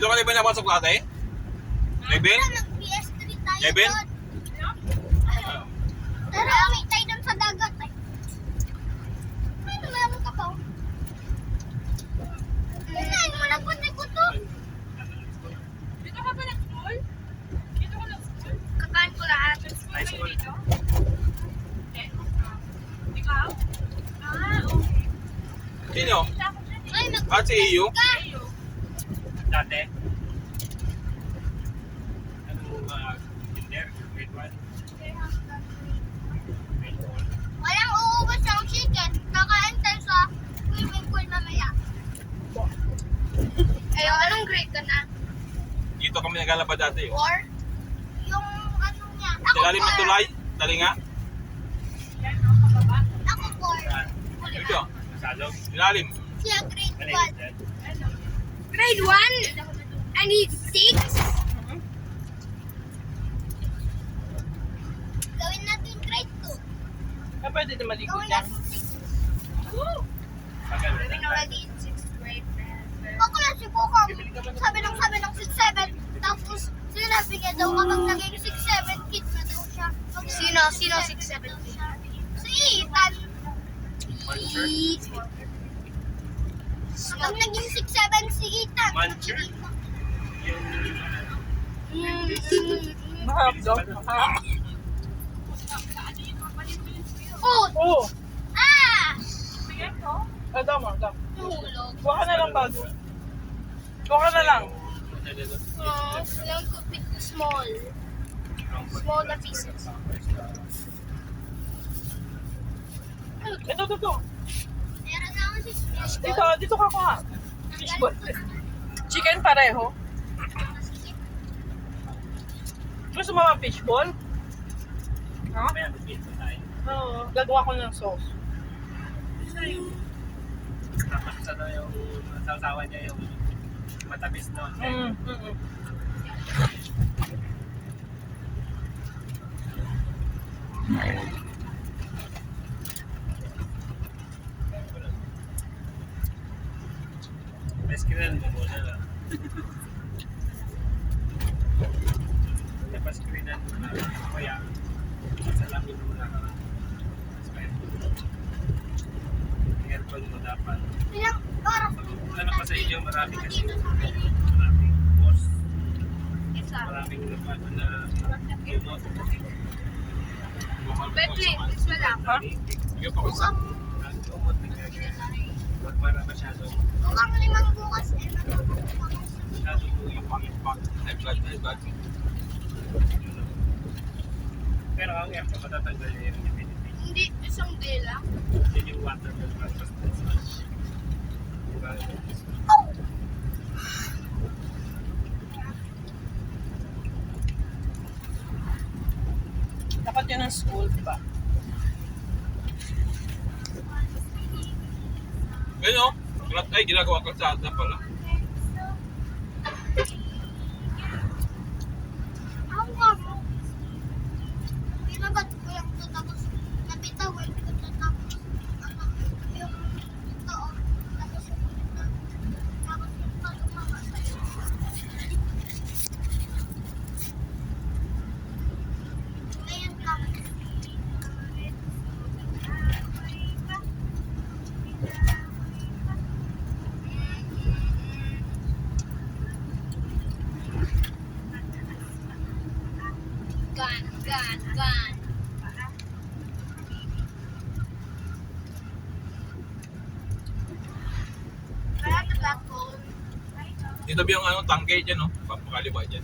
Dito ka na ba napasok dati? Level? Nag-PS3 tayo Level? doon. Tara, may tayo doon sa dagat. Ay, meron ka pa. Kinain mo na puti ko to. Dito ka ba nag-school? Dito ka nag-school? Kakain ko lahat. High school dito? Ikaw? Ah, okay. Sino? Ay, At si Iyo? Ayo. Dati. Anong kinder? Grade 1? Walang uubos ng chicken. Kakain tayo sa swimming pool mamaya. Ayo, anong grade ka na? Dito kami naglalaba dati. Oh. 4? Yung ano niya. Ako Ilalim ng 4. tulay. Dali nga. Yan, no? Pababa. Ako 4. Dito. Salog? Ilalim. Siya grade Ano 1. yun? Grade 1? I need 6? Gawin natin grade 2. Pwede na maligo Gawin dyan. natin 6. Pagkano? Gawin already in 6th grade. Ako lang si Bukang. Sabi ng 6-7. Tapos sinabi niya daw kapag naging 6-7 kids na daw siya. Sino 6-7 kids? Si Ethan. Kapag naging 6-7 si Ethan. Muncher? Mahap daw. Mahap. Food! Oo. Ah! Bigyan ko? Ah, tama, tama. Nahulog. Kuha ka na lang bago. Kuha ka na lang. Kailangan ko pick small. Small na pieces. Ito. Meron na ako si fish Dito ka kuha. Fishball. Chicken pareho. Gusto mo ba fishball? Ha? May ano, pizza tayo. Oo. Gagawa ko ng sauce. Tapos ano yung sausawan niya yung matamis no? May screen mo muna lang. Tapos screenan mo na kaya salamin mo na aircon mo dapat. Ilang oras Ano pa sa inyo, marami kasi dito sa kayo? maraming boss, Isa. maraming lupa na tumot. Betling, isa lang. Ha? Sige pa isa. Ang tumot wag para masyado Mukhang 5 bukas eh. masyado yung High blood. pero ang aircon matatanggal niya yung humidity. Hindi, isang day lang. Yun yung water na lumabas na sa diba? Dapat yun ang school, di ba? Ganyan o. Ay, ginagawa ka sa ata pala. Ako nga mo. Pinagat ko yung ito tapos nabitawan ko ito tapos ano, yung ito tapos yung ito. Tapos yung palumama sa'yo. Ngayon lang. Gan. Kaya nagkakon. Dito ba yung ano, tangke dyan o? Papakaliwa dyan.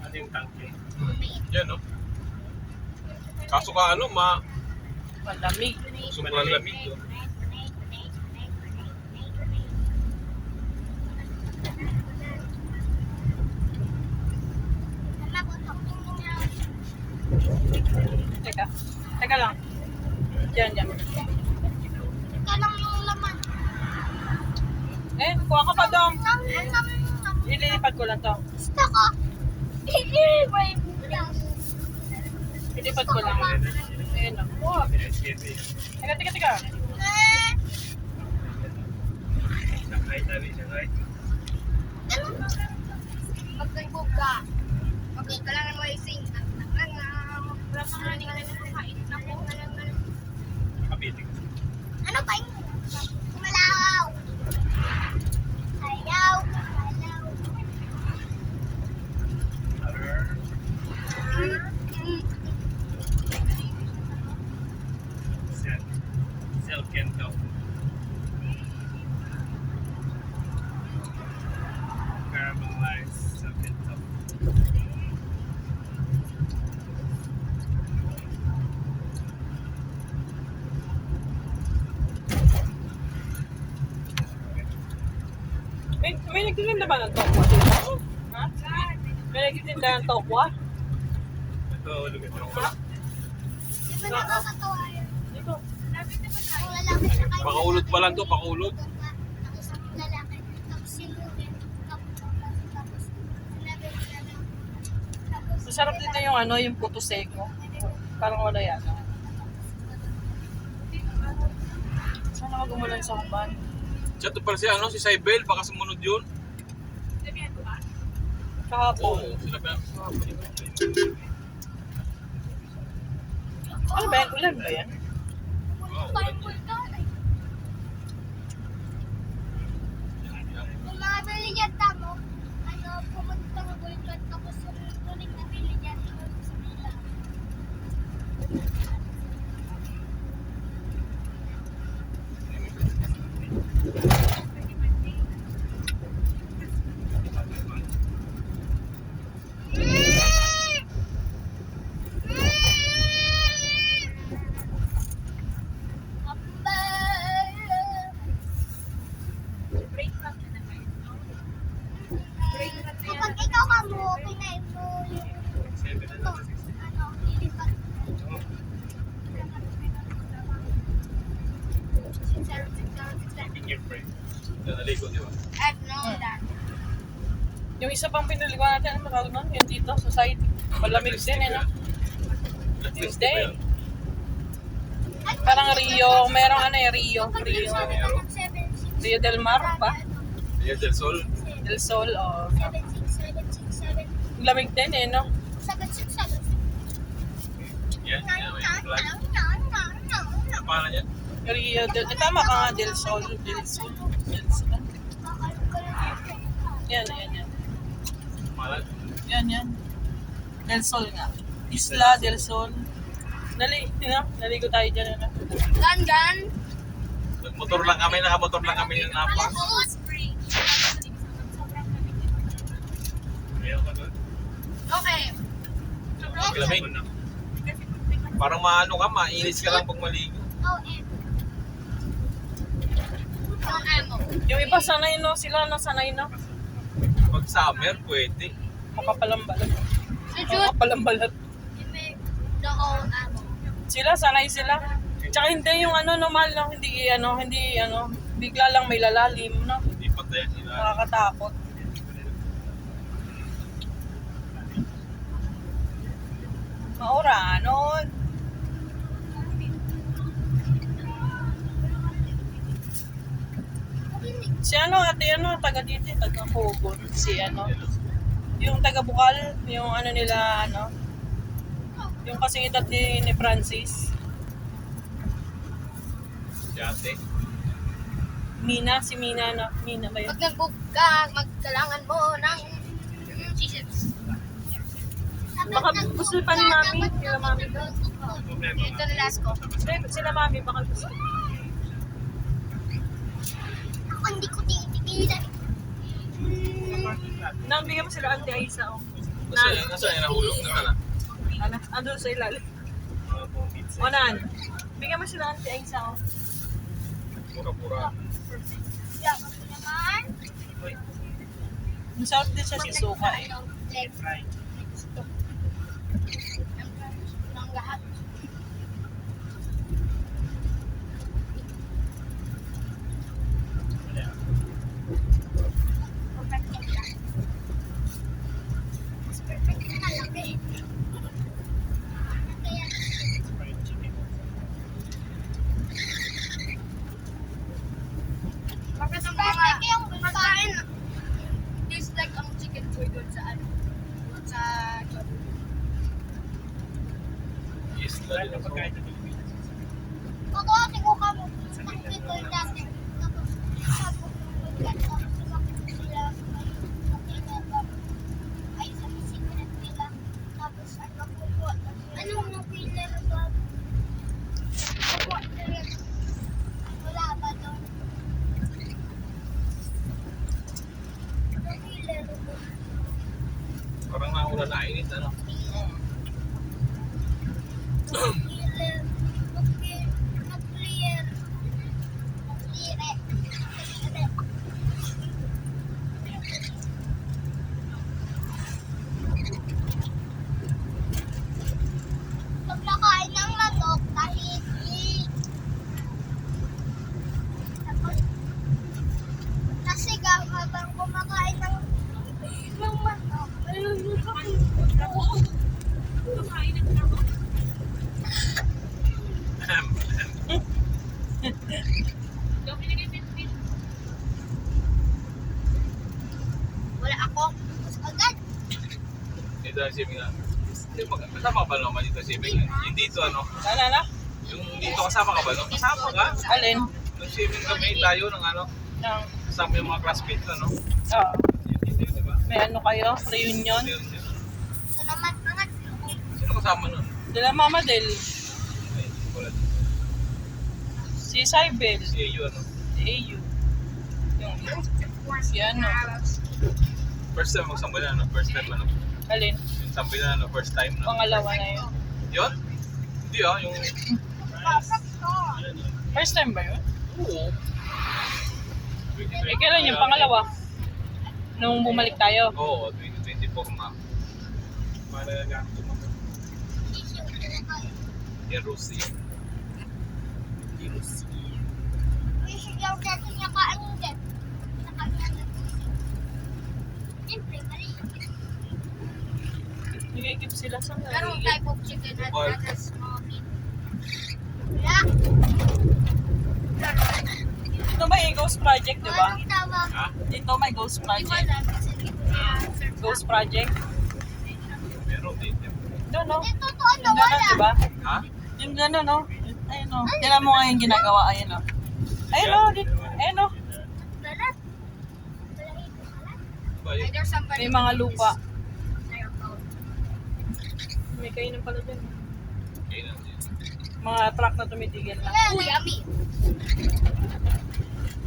Ano yung tangke? Dyan o. Kaso ka ano, Malamig. sobrang lamig o. Teka lang. Diyan. Kalang yung laman. Kuha ka pa dong. Nam. Ililipad ko lang to. Gusto ko. I-revive lang. Ilipad ko lang. Ayun lang. Kuha. Teka. Eh, Sakay tabi, sakay. ano Pag nagbog ka, pag kailangan mo ising, Wala pa nga, hindi ka na kumakain. Nakabiting. ano pa yung malaw? Ayaw. Sel Kento. Caramelized Sel Kento. May nagtitinda ba ng tokwa dito? Ha? May nagtitinda ng tokwa? Ito, lugar ko. Di ba nakakatawa yun? Dito. Yung lalaki sa kanya. Pakaulot pa lang to, pakaulot. Ang isang lalaki. Tapos sinulit. Tapos sinabi niya na. Tapos Masarap dito yung ano, yung puto seco. Parang wala yan. Sana ka gumulan sa kuban. Siya to pala si ano, si Saibel, baka sumunod yun. Sabihan ko ba? Kahapon. Sila pa. Ano ba yan? Ulan ba yan? parang vulkan eh. Kung makabili dyan tamo, ano, pumunta ng vulkan tapos yung tunig na bili dyan, inulit sa nila. Breakfast na naman. Kapag ikaw ka mo, pinay mo yung ito, ano, lilipat. Finger friend. Naligo, di ba? I've known that. Yung isa pang pinili ko natin, ano tawag nun? Yung dito, sa side. Malamig din eh, no? Tuesday. Parang Rio, merong ano eh, Rio. Rio, Rio del Mar ba? Rio del Sol. Del Sol, o. 76767 Lamig din eh, no? 767 Yan, yan, may flag. Paano yan? Rio del, tama ka nga, Del Sol. Del Sol. Del Sol. Yan, yan, yan. Malat. Yan, yan. Del Sol nga. Isla del Sol. Naligo tayo dyan, ano? Gan. Nagmotor lang kami, nakamotor lang kami ng napa. Ayaw ka doon. Okay. Lamig. Parang maano ka, mainis ka lang pag maligo. Yung amo. Yung iba sanay no, sila nasanay na. Pag summer, pwede. Makapalambalat. Sujud. Makapalambalat. The whole amo. Sila, sanay sila. Tsaka hindi yung ano, normal no, hindi bigla lang may lalalim, no? Hindi patayan sila. Nakakatakot. Maura, nun. Si ano, ate ano, taga dito, taga Kogon. Si ano, yung taga Bukal, yung ano nila, ano, yung kasing edad ni Francis. Yate. Mina, si Mina, no? Mina ba yun? Pag nagbog ka, magkailangan mo ng cheeses. Baka gusto pa ni Mami, sila Mami ba? Ito na last ko. Sila Mami, baka gusto. Ako hindi ko titigilan. Nambigyan mo sila Auntie Aisa, oh. Nasa yan, nahulog na na. Ano, andun sa ilalim. Onan, bigyan mo sila Auntie Aisa, oh. Pura-pura. Yeah, naman. Masarap din siya si Suka, eh. Fry. Ang lahat. Perfect na laki. Kaya, Fried chicken. perfect yung pagkain. Tastes like a Lahat ng pagkain sa Pilipinas. Ako kasi ko kamo dito dati. Tapos sabi ko sila ay sa secret nila. Tapos ano ko anong na-filler ba? Wala ba doon? Na-filler ko. Parang nauna na init, ano? Na-filler. Na-clear. Na-clear. Pag nakain ng manok, tahimik. Tapos, nasigang habang kumakain ng manok. Wala ako. Tapos agad. Dito ang swimming na. Kasama ba naman dito swimming? Yung dito, ano? Ano? Yung dito kasama ka ba, no? Kasama ka? Alin? Nag-swimming kami tayo ng ano? Ng, Kasama yung mga classmates, ano? oh, Yung dito, di ba? may ano kayo? Reunion? Yun. Ito naman, angat. Sino kasama nun? Dila Mama Del. Ay, wala. Si Cybel. Si Ayu, ano? Si AU. Yung, si ano? First time magsamba na, ano? First time, ano? Alin? Yung sambi na, ano? First time, no? Pangalawa na yun. Yun? Hindi, ah. Yung... First time ba yun? Oo. Eh, kailan yung pangalawa? Nung bumalik tayo? Oo, 2024 na. Para nagkakato mo. Yung Rusi. Yung kasi niya kaano din. Nakanya na. Siyempre, mali. Nagigip sila sa Anong type of chicken at Well, that's small meat? Wala. Dito may Ghost Project, di ba? Anong tawag? Ha? Dito may Ghost Project. Iwala kasi dito niya. Ghost Project. Meron dito. Doon, no? Dito to ano, Yung gano'n, wala. di ba? Ha? Yung gano'n, no? Ayun, no? Tignan mo nga yung ginagawa. Ayun, no? Ayun, no? Ayun, no? Wala. Wala ito, wala. Ba, yun? There's somebody May mga lupa. their phone. May kainan pala dyan. Okay na. Mga truck na tumitigil na. Oh, yummy.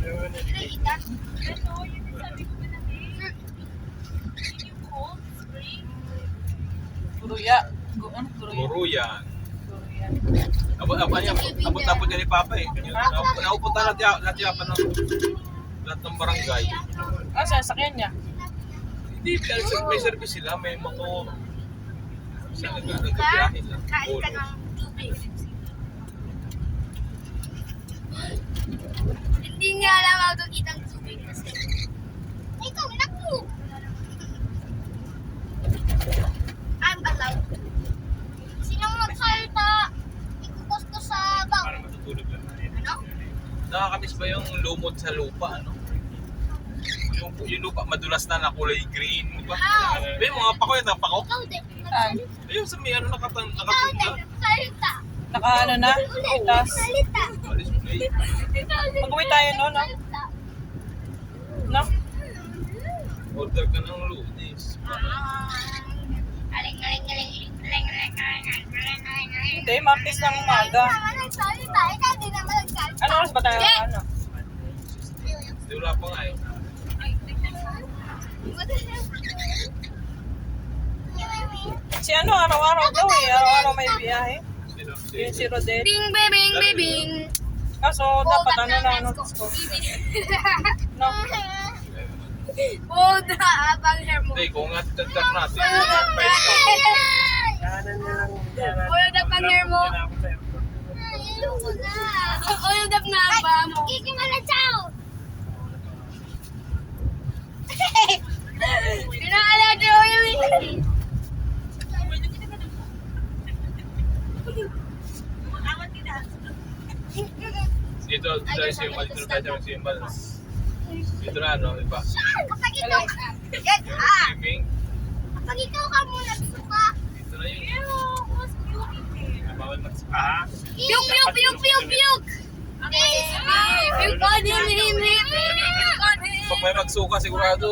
Really, that. Guruya. Ano? Guruya. Guru yan. Guruya. Abot yan ni Papa eh. Naupunta lahat yapan ng lahat ng barangay. Ah, sasakyan niya. Hindi, may service sila, may motor. Siya nagbiyahe lang. Kain ka ng tubig. Hindi niya alam how to eat ang tubig kasi. Ikaw, anak mo! I'm allowed. Sinong magsalita? Ikukos ko sa bawang. Para matutulog lang na yun. Ano? Nakakatis ba yung lumot sa lupa, ano? Yung lupa madulas na kulay green. Diba? Wow. May mga pako yan, pako. Ikaw din. Saan? Ayun, sa may ano Ikaw din. nakatunga. Salita. Naka ano na? Tapos, Salita. Display. Ikaw din. Pag-uwi tayo, no? Salita. no? Order ka ng lunis. Aling, aling, aling, aling, aling, aling, aling, aling, aling. Hindi, Martes ng umaga. Ikaw nagsalita. Ikaw din naman nagsalita. Ano oras ba tayo? Ano? Hindi wala pa nga eh. Si ano, araw-araw daw eh. Araw-araw may biyahe. Sino? Yung si Rodel. Bing, bing, bing, bing. Kaso, dapat ano na, ano? No? Hold the abang hair mo. Hindi, kung nga tagtag natin. Kanan niya lang. Hold the abang hair mo. Yan ako sa'yo. Hold up na ba mo? Kikimala, ciao. Pinaalala ko yung Dito tayo simbal. Dito tayo simbal. Dito na ano, iba. Kapag ikaw ka, Swimming. kapag ikaw ka muna suka, Dito na yun. Bawal ha? Puke, puke, puke, puke, puke! Puke on him! Pag may magsuka, sigurado.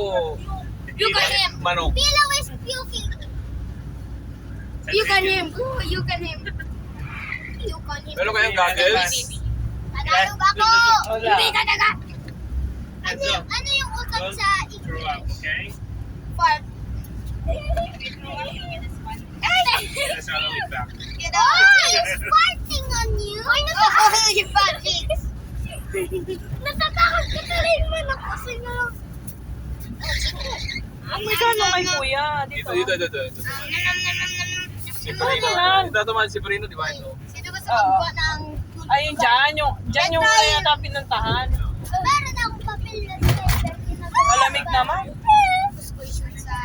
Puke on him! Manok. Pillow is puking! Puke on him! Puke on him! Puke on him! Meron kayong goggles? Tagalog ako! Wala. Hindi ka taga! Enzo, Ano yung utot don't sa throw up, English? okay? Fart. Let's all it back. Oh, he's farting on you! Ay, natatakot yung fat chicks! Natatakot ka na rin man ako kasi na... Ang magkano kay kuya? Dito, Dito. dito. Si Perino. lang. Ito naman si Perino, di ba ito? Sino ba sa magbuwa ng... Ay, dyan yung kaya natin pinuntahan. Meron akong papel na sweater. Malamig naman. Squisher sa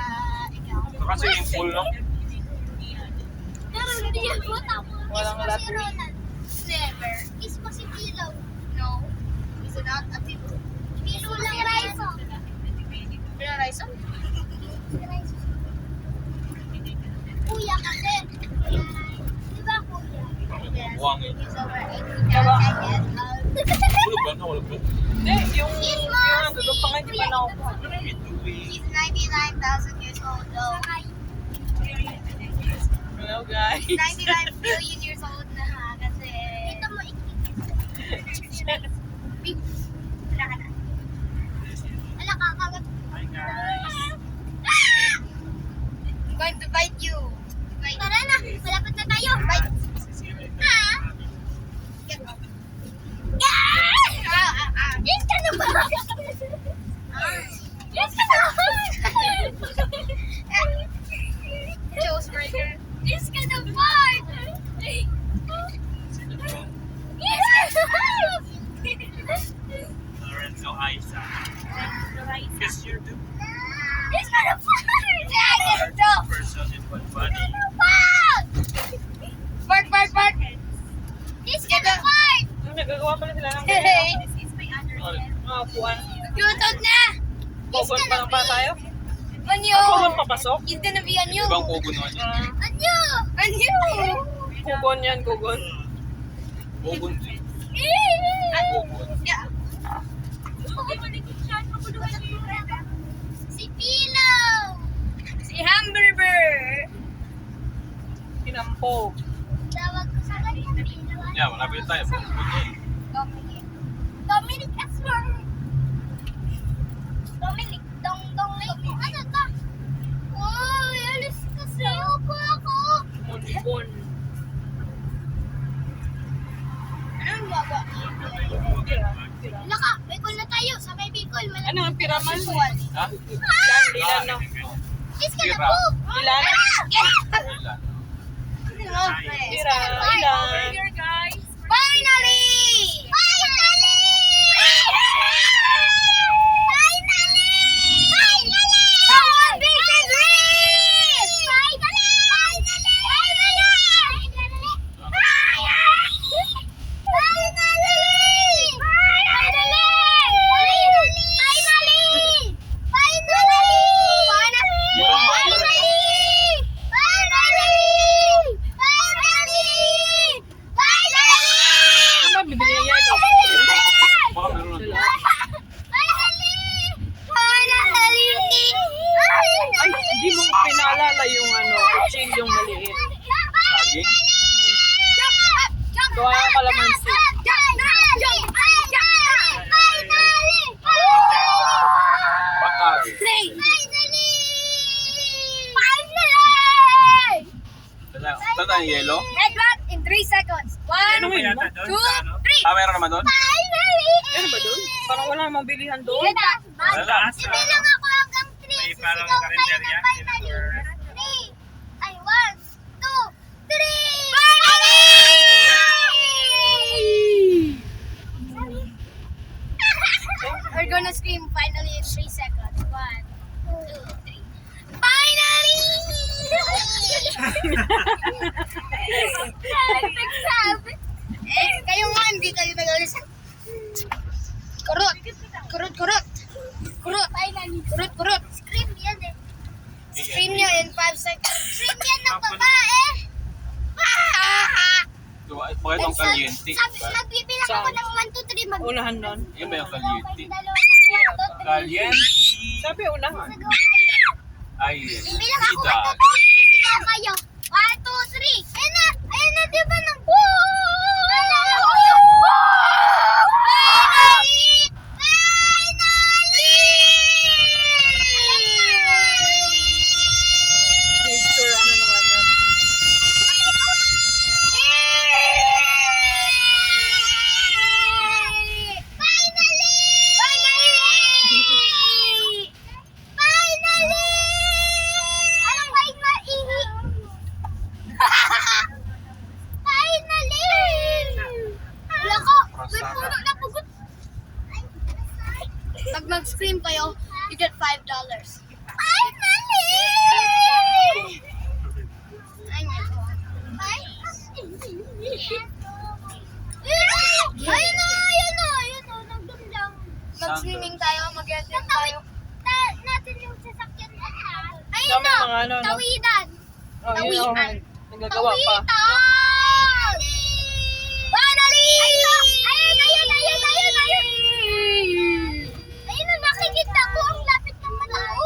ikaw. Ito kasi yung pool, no? Pero hindi yan po tapos. Walang Is pa si latte. Ronald? Never. Is pa si Pillow? No. Is it not a Pillow? Pillow lang Raiso. Pillow Raiso? Kuya kasi. Di ba kuya? Yes. Buwang eh. He's over 80 Diba? years old. Hulog ba? Hulog ba? Hindi, yung nandun pa nga, hindi pa nakuha. He's 99,000 years old though. Hello guys. 99 billion years old na ha. Kasi... Ito mo Wala ka na. Wala ka, kagat. Hi guys. I'm going to bite you. Tara na, malapit na tayo. Bite. Ah! Yes ka na ba? Yes ka na ba? Joe's burger. Yes ka na ba? Yes ka na Lorenzo Isa. Kiss your two Yes ka na ba? Yes, Joe. person in one body. Bark, bark, bark. Yes ka na ba? Nagagawa pala sila ng Hey. mga puan. Youtube na. Pogon pa lang ba tayo? Anyo. Pogon papasok? It's gonna be anyo. Ibang kubo naman yun. Anyo. Anyo. Kugon yan, kugon. Kubo. Si Pilo. Si Hamburger. Pinampog. Tawag ko sa kanya Pilo. Yeah, malapit tayo. Dominic. Dominic Esmer. Dominic. Dong Lady. Ano ta? Uy, alis kasi ako. Kugon. Anong gawa? Laka, Bicol na tayo. Sa may Bicol. Ano ang piraman? Ha? Ilan no? Kiss ka na Pira. po. Ilan? Ilan? Pira, ilan? guys. Finally! Finally! Finally! Finally! Our big is real! Finally! Finally! Finally! Ano ba bibili ng yelo? Baka meron na. Ay, hindi mo pinaalala yung ano, chill yung maliit. Saging? Gawa ng kalamansi. Bakal. Tanda yung yelo? Red one in 3 seconds. 1, Ano Ano ba yun? yata doon? 2, Sa ano? 3. Ah, meron naman doon? Finally! Ano ba doon? Parang wala namang bilihan doon. Wala, sa- Ibilang ako hanggang 3. May parang Sisigaw tayo karinderya, ng finally. or- 3. Ay, 1, 2, 3. Finally! We're gonna scream finally in 3 seconds. 1, 2, 3. Finally! Nagsabi. Eh, kayo nga, hindi kayo nag-alis. Kurot! Kurot, kurot! Kurot! Finally! Kurot, kurot! Scream yan eh. Scream niya in 5 seconds. Scream yan ng babae! Ah! Diba? ba itong kalyente? Sabi, nagbibilang ako Saan? ng 1, 2, 3, mag- Unahan nun. Yan ba yung kalyente? Dalawa. Kalyente. Sabi unahan. Ay, Bilang ako 1, 2, Tita. 3. Sigaw kayo. 1, 2, 3. Ayun na. Ayun na, di ba nang... Alala ko yung... Nature, ano naman yun. Pag mag-scream kayo, you get $5. Finally! Ay, my God. Ayun na, nagdumdam. Mag-swimming tayo, mag-getting tayo. Natin yung sasakyan na. Ayun Dami na, mga ano, no? tawidan. Oh, yun ako. Tawian. Nagagawa pa. Tawitan! Finally! Ayun! Ayun na, nakikita ko ang lapit ng mata ko.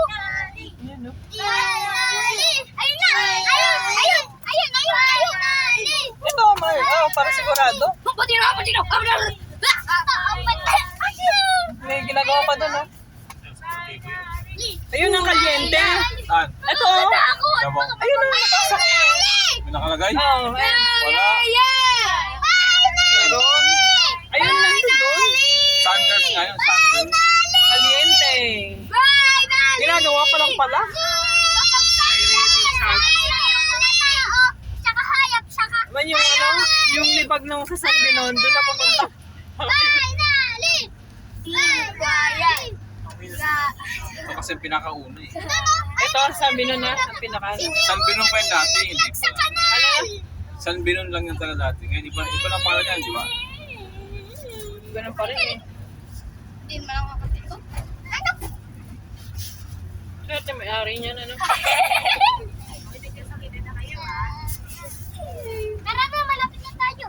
Yan, no? Ayun! Ito, Mar. Oh, para sigurado. Patino! May ginagawa pa doon, no? Ayun ang kalyente. Saan? Ito, oh. Dabang. Ayun ang nabasa. May nakalagay? Oh, ayun. Wala. Doon. Ayun lang doon. Sanders nga yun. Sanders. Kalyente. Ginagawa pa lang pala. Man yung ano, yung libag ng sa San Binondo na pupunta. Ito kasi pinakauna eh. Ito, San Binondo na, ang pinaka. San Binon pa yung dati, hindi pa. Ano? San Binon lang yung talaga dati. Ngayon, iba lang pala yan, di ba? Ganun pa rin eh. Hindi naman ako kapatid ko. Ano? Swerte may-ari niyan, ano? Tara na, malapit na tayo.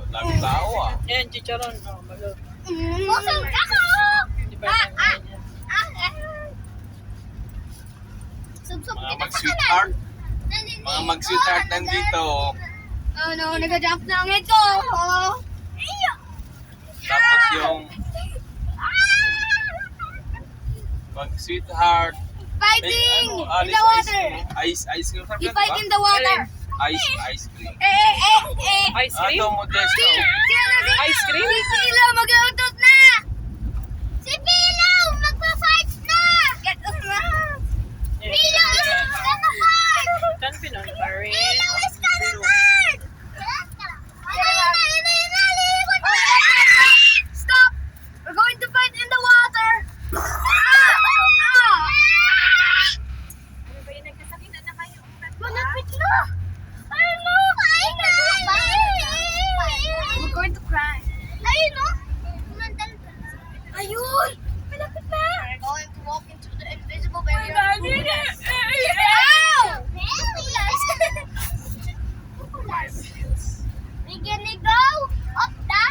Daming tao ah. Ayan, chicharon. Oh, malo. Busog ako! Di ba yung ganyan? Subsub Mga kita sa mag-sweetheart. kanan. Mga mag-sweetheart nandito. Oh no, nag-jump na ang ito. Tapos yung mag-sweetheart. Fighting Ano, in the water. Ice cream. Sabi You na, fight diba? in the water. Ice cream. Ice cream? Ato Modesto. Ice cream? Si Pilo, mag-uutot na! Si Pilo, magpa-fight na! Get us na! Pilo is gonna fight! San Binondo pa rin. Pilo is gonna fight! Stop! We're going to fight in the water! Malapit na! Ano? We're going to cry. Ayun, no? Ayun! Malapit na! We're going to walk into the invisible barrier. Ow! We're gonna go up the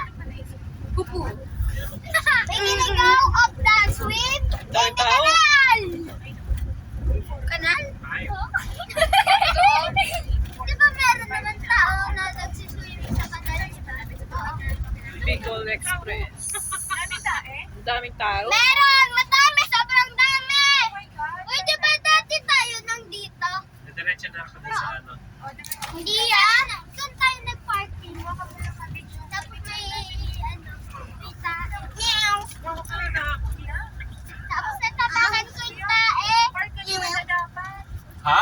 pupu. We're gonna go up the swim in the Daming tao. canal. Di ba meron naman tao na nagsiswimming sa kanal? Bicol Express. Ang daming tao. Meron! Madami! Sobrang dami! Uy, di ba dati tayo nandito? Diretso na ako dun sa ano. Hindi yan! Doon tayo nag-parking. Tapos may ano, kita. Meow! Tapos natapakan ko yung tae. Ha?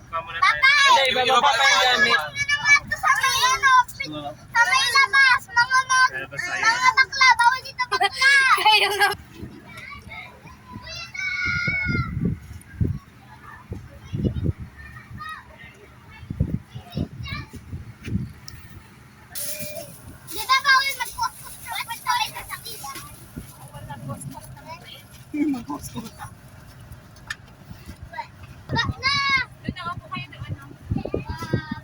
Mama na tayo. Papa! Hindi, ibaba pa yung gamit. Ano naman ito sa may ano? Sa may labas! Mga bakla! Bawal dito bakla! Kayo na! Di ba bawal mag-post-post sa story sa sakila? Bak na! Doon na po kayo doon. Ah,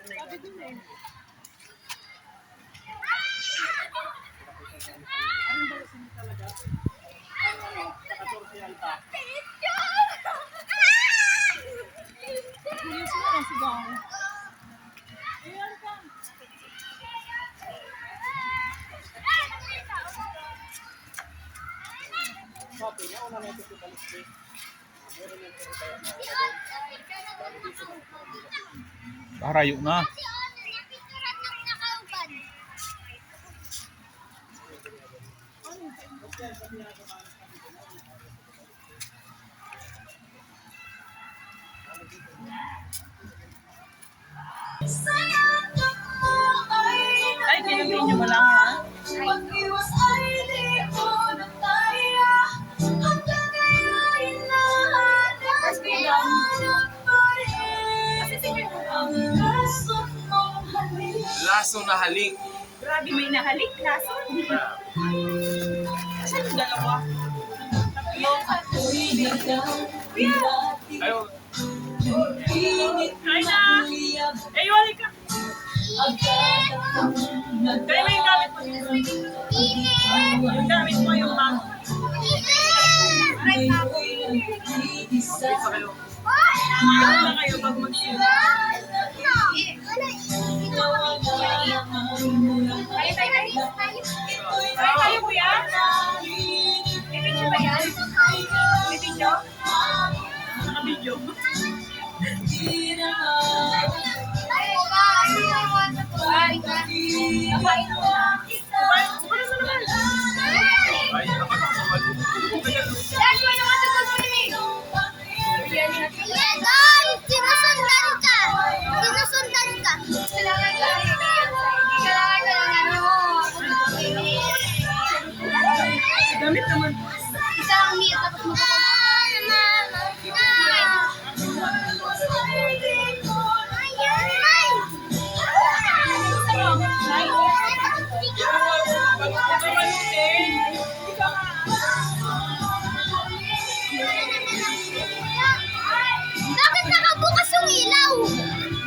Sabi dun eh. Anong balasin mo talaga? Sa 14 yata. Yes, mo na sigaw. Ayan ka. Sabi niya, una na ito si Balisbe. Meron yung kaya na. Parayo na. Ay, kinabinyo mo lang ha? Laso na halik. Grabe, may nahalik laso. Saan yung dalawa? Ayun. Ay na! Ay, wali ka! Kaya may gamit mo. Yung gamit mo yung bag. Ayaw na kayo pag mag-sila. Tayo kuya? May video ba yan? May video? Naka-video. Ay, nakakasawal. Dad, why you want to go swimming? Yeah, Dad! Sinusundan ka! Sinusundan ka! Kailangan ka lang Gamit naman. isang meal tapos Bakit nakabukas yung ilaw?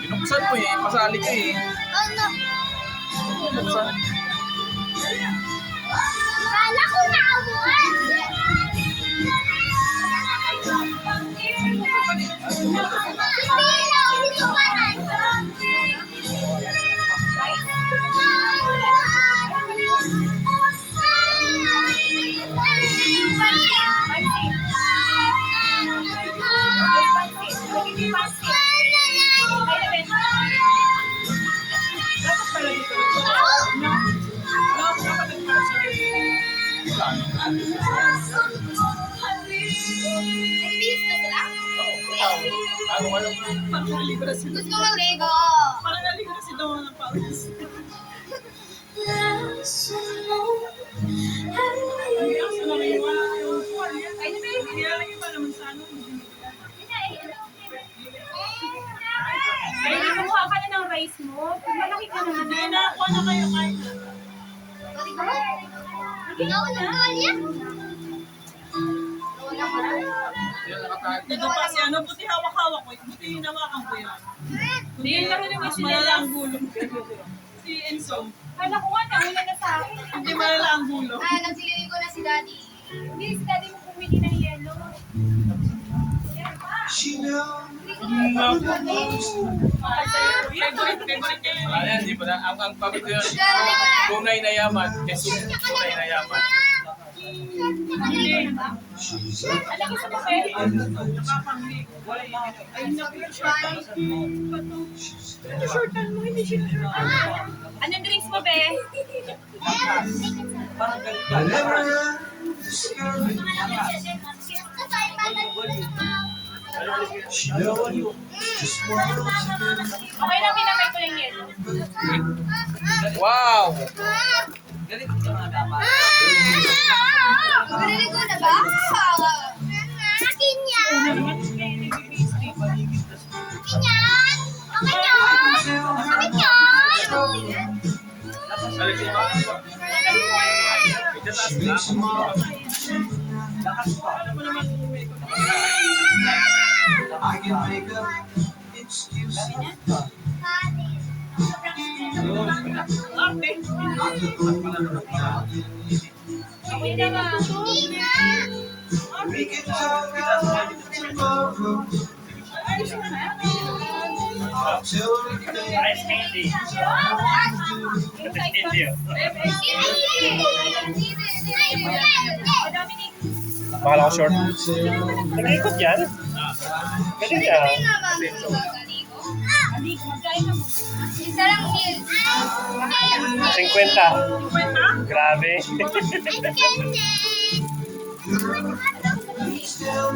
Binuksan mo eh. Pasali ka eh. Ano? Binuksan. Kala ko nakabukas! Ilaw, dito ka na! Nagbihis na sila? Ano alam mo? Parang naligo na si Gusto mo Lego? Parang naligo na si Dawn ng Paris. Ay, aso na rin wala yung kuwan yan. Ay, nilalagay pa naman sa ano. Ay, nakuha ka na ng rice mo. Malaki ka naman. Hindi na, kuha na kayo kain. Ikaw na kanya? Yan, nakatago. Dito pa si ano, buti hawak-hawak ko. Buti hinawakan ko yun. Hindi yun laro ni Mas malala ang gulong. Si Enzo. Kala ko nga, nahula na sa akin. Hindi malala ang gulong. Nagsililing ko na si Daddy. Hindi, si daddy mo pumili ng yelo. Favorite niya yun. Ayan, di ba na? Ang pagod ko yun. Tunay na yaman. Jesus, tunay na yaman. Alam ko sa papel. Nakapangli. Ayun na yung shortan. Ito shortan mo, hindi siya shortan. Anong drinks mo, be? Parang ganito. Okay lang, pinamay ko yung yelo. Wow! Pinili ko na ba? Akin yan! Akin yan! Akin yan! Akin yan! Balik mo ba? Itataas lang. I can make up excuses. Arte. Uy, na nga. Ice candy. Ice candy. Bakala ko short. Nag-ikot yan? Ganun yan. Isa lang deal. 50. Grabe.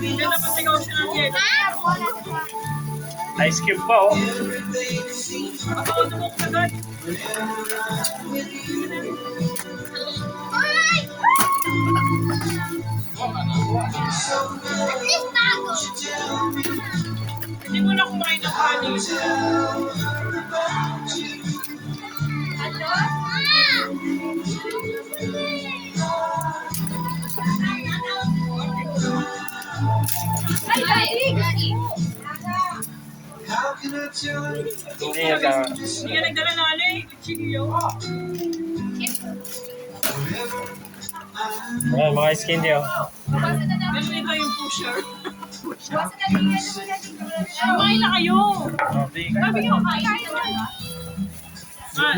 Hindi na pasigaw siya ng yelo. Ice cube pa oh. Ako dumok na doon. Alright! At least bago. Hindi mo na kumain ng kanin. Hindi yan ka. Hindi ka nagdala na ano eh. Kutsilyo. Ayan, mga ice candy oh. Ganun ito yung pusher. Kumain na kayo. Sabi niyo, kain na talaga. Ah,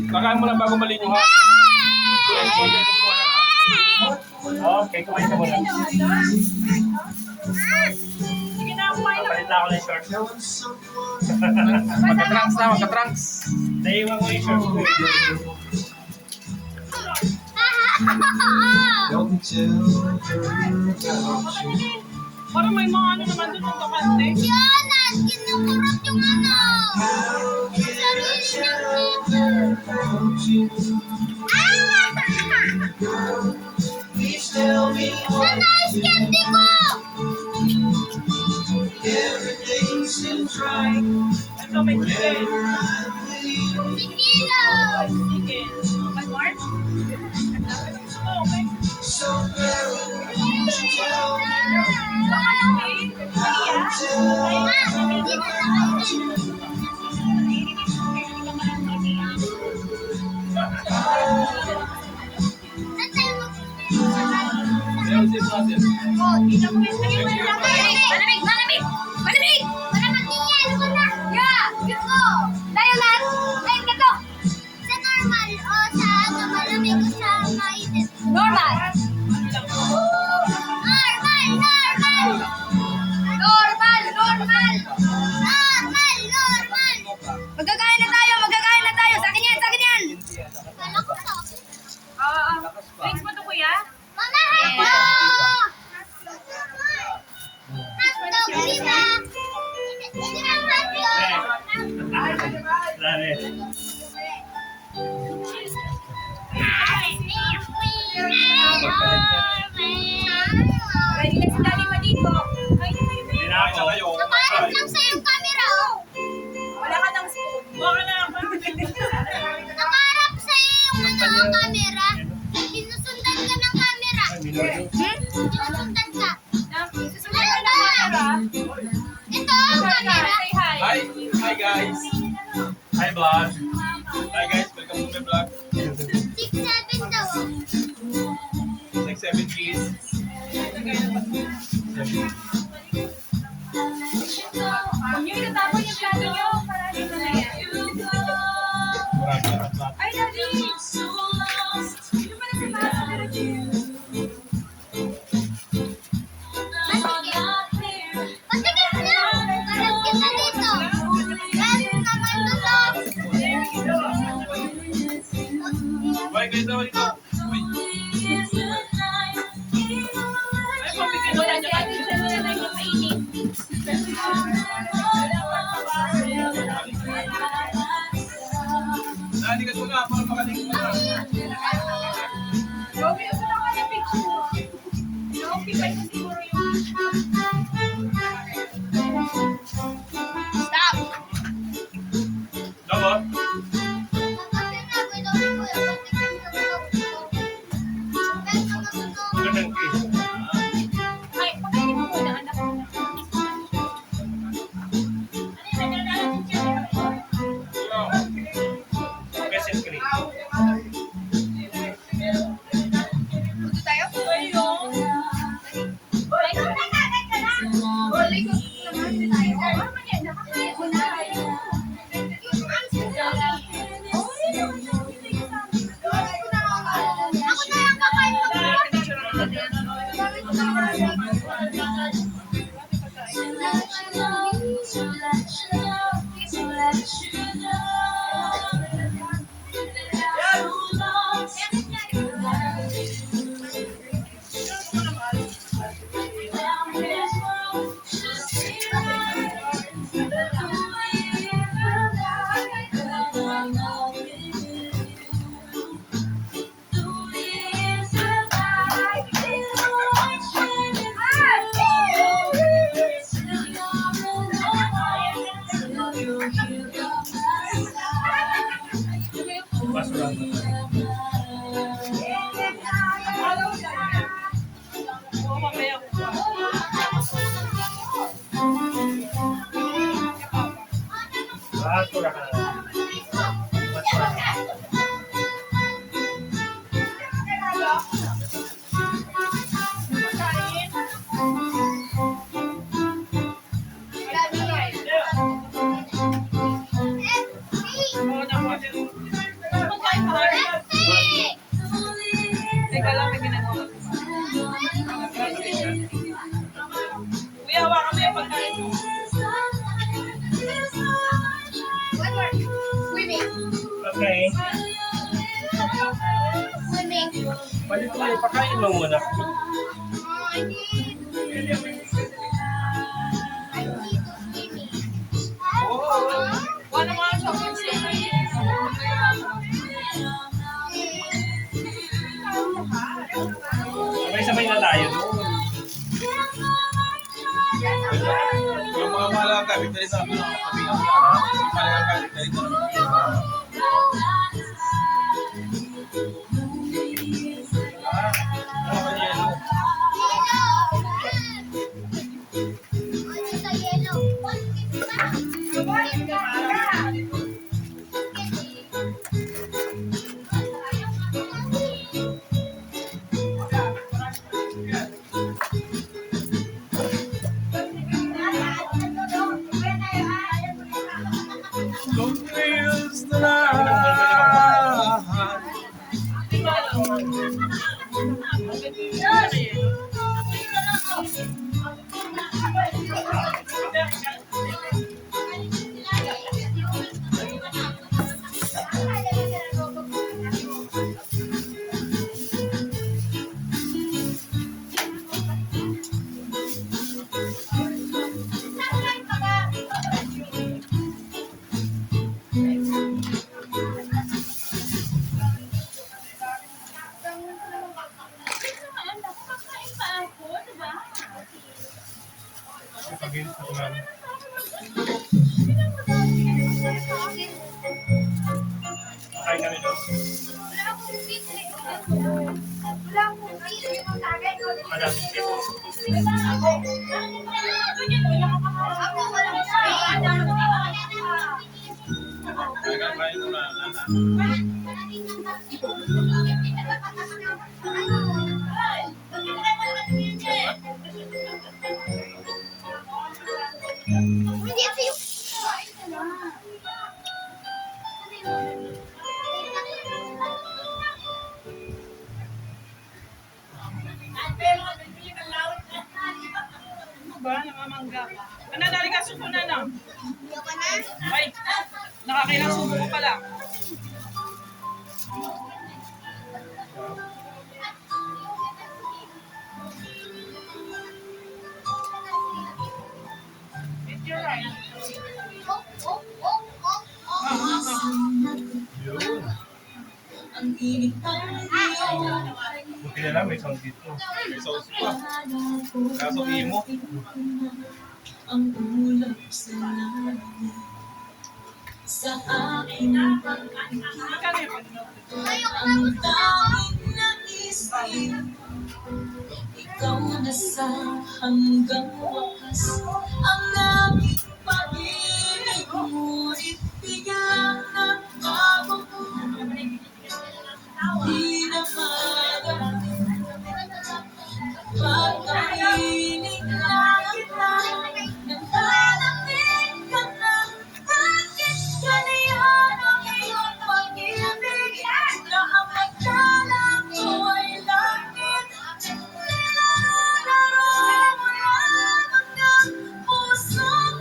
Baka mo na bago maligo ha. Okay, kumain ka muna. sige na, kumain na. Palit na ako ng short. Magka-trunks na, magka-trunks. Naiwan ko yung short ko. Parang may mga ano naman doon ng kakante. Yan! Kinukurot yung ano! Sarili niyang dito. Sana ice candy ko! Ito may chicken. Sikilo! Chicken. Mag-warm? Gusto mo, okay? Malamig! Malamig! Malamig! Malamig din yan! Ano na? Yeah! Gusto! Tayo lahat! Tayo dito! Sa normal o sa ano, malamig o sa mainit? Normal! Normal! Normal! Normal! Normal! Normal! Normal! Magkakain na tayo! Magkakain na tayo! Sa akin yan! Sa akin yan! Kala ko sa akin. Drinks mo to, kuya? Mama, hello! Hotdog, diba? Hindi na hotdog. Grabe. Ready na si Daddy pa dito. Kain na kayo, Hindi na ako. Napaharap lang sa yung camera, oh. Wala ka ng spoon. Baka na ako. Nakaharap sa yung ano, camera. Sinusundan ka ng camera. Sinusundan ka. Susunod ka na camera. Ito, ang camera. Say hi. Hi! Hi guys! Hi vlog. Hi guys! Welcome to my vlog. 6'7" daw, oh. 6-7 kids. Huwag niyo itatapon yung plato niyo para dito na yan. Marami na vlog. Ay, Daddy! Dito pala si Papa. Patigil na. Harap kita dito. Meron naman doon. Bye guys! Ako dito! Uy! Ay, pabigyan mo na niya. Nalikat mo na para makaling mo na. Robby, gusto lang ka ng picture. Na-occupy ko siguro yung... Stop. Dabo? Magandang kiss. Ay, pakainin mo muna, anak ko. Ano yung nagdala ng picture? Basura. Oo, mamaya. Basura ka na. Basura. Oo, naman. Pagkain pa rin. Teka lang, may ginagawa. Kuya, hawakan mo yung pagkain mo. Okay. Balik mo yung pakain mo muna. Wala mga chocolates yan. Sabay-sabay na tayo doon. Yung mga malaga, bigla sa akin, sabi nga mga malaga, bigla rin Pag-inis na kumain. Kain kami doon. Madaming tip. Kaya mo na. Hindi ito yung... Ano ba? Namamangga ka. Ano, dali ka suko na na. Ayoko na. Ay, nakakailang suko ka pala. It's your right. Oh, oh, oh, oh, oh. Yun. Buti na lang may sound dito. May sauce pa. Kaso imo. Ang ulam sa langit sa aking Magkano yung pag-no? ang tanging naisip ikaw na sa hanggang wakas ang aking pag-ibig ngunit biglang nagbago di na madamit pagkahiling lang kita naglalamig ka na bakit ganyan ang iyong pag-ibig na ang magkala ko ay langit nilalaro mo lamang ang pusong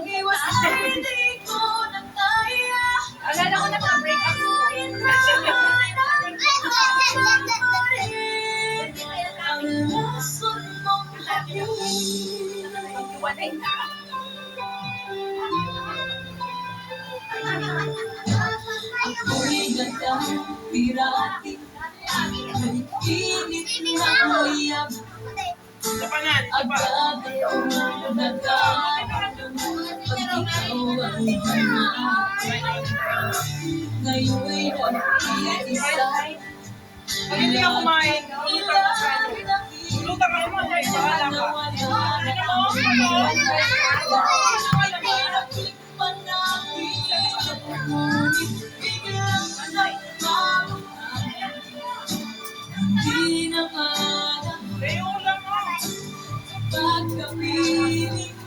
Mag-iwas ay di ko na kaya. Alala ko na mga break-up ko. Ang lason mong Iwanay na. ako'y gandang pirati. Init na uyab. Sa panan, Agad akong nagkakaroon. Pag ikaw ay ngayon'y nag-iisa. pag hindi ka kumain, lutar ka sa ano. Lutar ka naman, ay bahala ka. Ano mo? Di na nga May ulam mo. pagkapiling